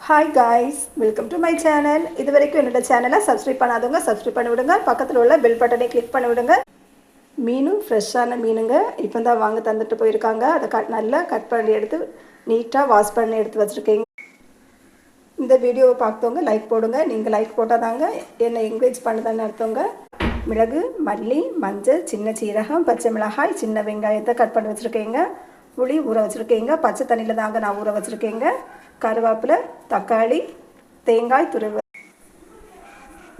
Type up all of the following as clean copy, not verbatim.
Hi guys, welcome to my channel. இது வரைக்கும் என்னோட சேனலை சப்ஸ்கிரைப் பண்ணாதவங்க சப்ஸ்கிரைப் பண்ணி விடுங்க. பக்கத்தில் உள்ள பெல் பட்டனை கிளிக் பண்ணி விடுங்க. மீனும் ஃப்ரெஷ்ஷான மீனுங்க இப்போ தான் வாங்க தந்துட்டு போயிருக்காங்க. அதை நல்லா கட் பண்ணி எடுத்து நீட்டாக வாஷ் பண்ணி எடுத்து வச்சுருக்கீங்க. இந்த வீடியோவை பார்த்தவங்க லைக் போடுங்க. நீங்கள் லைக் போட்டால் தாங்க என்னை என்கரேஜ் பண்ணுதான்னு அர்த்தவங்க. மிளகு, மல்லி, மஞ்சள், சின்ன சீரகம், பச்சை மிளகாய், சின்ன வெங்காயத்தை கட் பண்ணி வச்சுருக்கீங்க. புளி ஊற வச்சுருக்கீங்க. பச்சை தண்ணியில் தாங்க நான் ஊற வச்சுருக்கேங்க. கருவேப்பிலை, தக்காளி, தேங்காய் துருவு.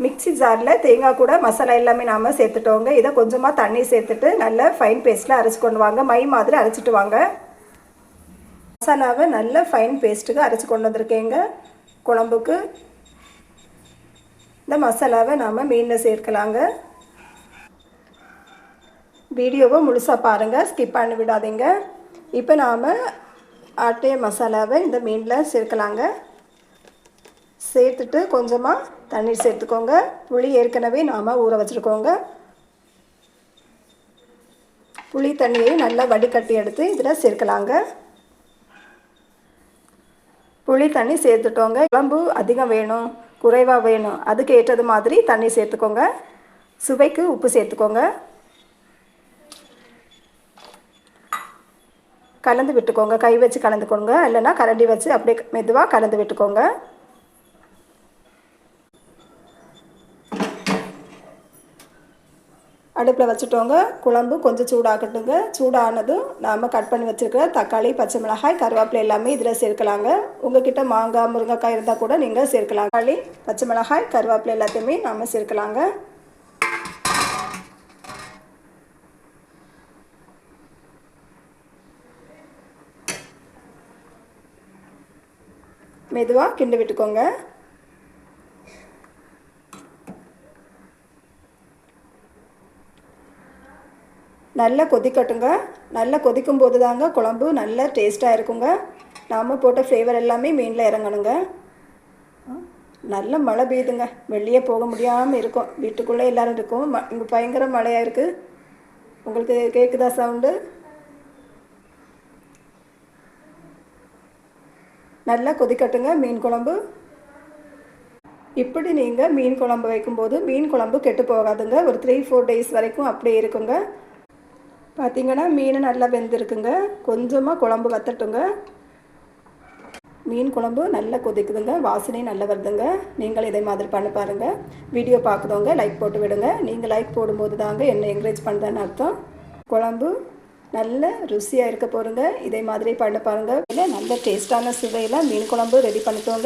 மிக்சி ஜாரில் தேங்காய் கூட மசாலா எல்லாமே நாம் சேர்த்துட்டோங்க. இதை கொஞ்சமாக தண்ணி சேர்த்துட்டு நல்ல ஃபைன் பேஸ்ட்டில் அரைச்சி கொண்டு வாங்க. மை மாதிரி அரைச்சிட்டு வாங்க. மசாலாவை நல்ல ஃபைன் பேஸ்ட்டுக்கு அரைச்சி கொண்டு வந்திருக்கேங்க. குழம்புக்கு இந்த மசாலாவை நாம் மீனில் சேர்க்கலாங்க. வீடியோவை முழுசாக பாருங்கள், ஸ்கிப் பண்ணி விடாதீங்க. இப்போ நாம் ஆட்டிய மசாலாவை இந்த மீனில் சேர்க்கலாங்க. சேர்த்துட்டு கொஞ்சமாக தண்ணீர் சேர்த்துக்கோங்க. புளி ஏற்கனவே நாம் ஊற வச்சுருக்கோங்க. புளி தண்ணியை நல்லா வடிகட்டி எடுத்து இதில் சேர்க்கலாங்க. புளி தண்ணி சேர்த்துட்டோங்க. குழம்பு அதிகம் வேணும், குறைவாக வேணும், அதுக்கு ஏற்றது மாதிரி தண்ணி சேர்த்துக்கோங்க. சுவைக்கு உப்பு சேர்த்துக்கோங்க. கலந்து விட்டுக்கோங்க. கை வச்சு கலந்துக்கோங்க, இல்லைன்னா கரண்டி வச்சு அப்படியே மெதுவாக கலந்து விட்டுக்கோங்க. அடுப்பில் வச்சுட்டோங்க. குழம்பு கொஞ்சம் சூடாகட்டுங்க. சூடானதும் நாம் கட் பண்ணி வச்சுருக்கிற தக்காளி, பச்சை மிளகாய், கருவேப்பிலை எல்லாமே இதில் சேர்க்கலாங்க. உங்கள்கிட்ட மாங்காய், முருங்கைக்காய் இருந்தால் கூட நீங்கள் சேர்க்கலாம். தக்காளி, பச்சை மிளகாய், கருவேப்பிலை எல்லாத்தையுமே நாம் சேர்க்கலாங்க. மெதுவாக கிண்டி விட்டுக்கோங்க. நல்லா கொதிக்கட்டுங்க. நல்லா கொதிக்கும் போது தாங்க குழம்பு நல்லா டேஸ்ட்டாக இருக்குங்க. நாம் போட்ட ஃப்ளேவர் எல்லாமே மீனில் இறங்கணுங்க. நல்ல மழை பெய்யுதுங்க. வெளியே போக முடியாமல் இருக்கும். வீட்டுக்குள்ளே எல்லோரும் இருக்கும். இங்கே பயங்கர மழையாக இருக்குது. உங்களுக்கு கேட்குதா சவுண்டு? நல்லா கொதிக்கட்டுங்க மீன் குழம்பு. இப்படி நீங்கள் மீன் குழம்பு வைக்கும்போது மீன் குழம்பு கெட்டு போகாதுங்க. ஒரு 3-4 டேஸ் வரைக்கும் அப்படியே இருக்குங்க. பார்த்திங்கன்னா மீன் நல்லா வெந்திருக்குங்க. கொஞ்சமாக குழம்பு வத்தட்டுங்க. மீன் குழம்பு நல்லா கொதிக்குதுங்க. வாசனை நல்லா வருதுங்க. நீங்கள் இதே மாதிரி பண்ணி பாருங்கள். வீடியோ பார்க்குறவங்க லைக் போட்டு விடுங்க. நீங்கள் லைக் போடும்போது தாங்க என்னை என்கரேஜ் பண்ணுறேன்னு அர்த்தம். குழம்பு நல்ல ருசியாக இருக்க போகிறங்க. இதே மாதிரி பண்ண பாருங்கள். நல்ல டேஸ்ட்டான சுவையில் மீன் குழம்பு ரெடி பண்ணிக்கோங்க.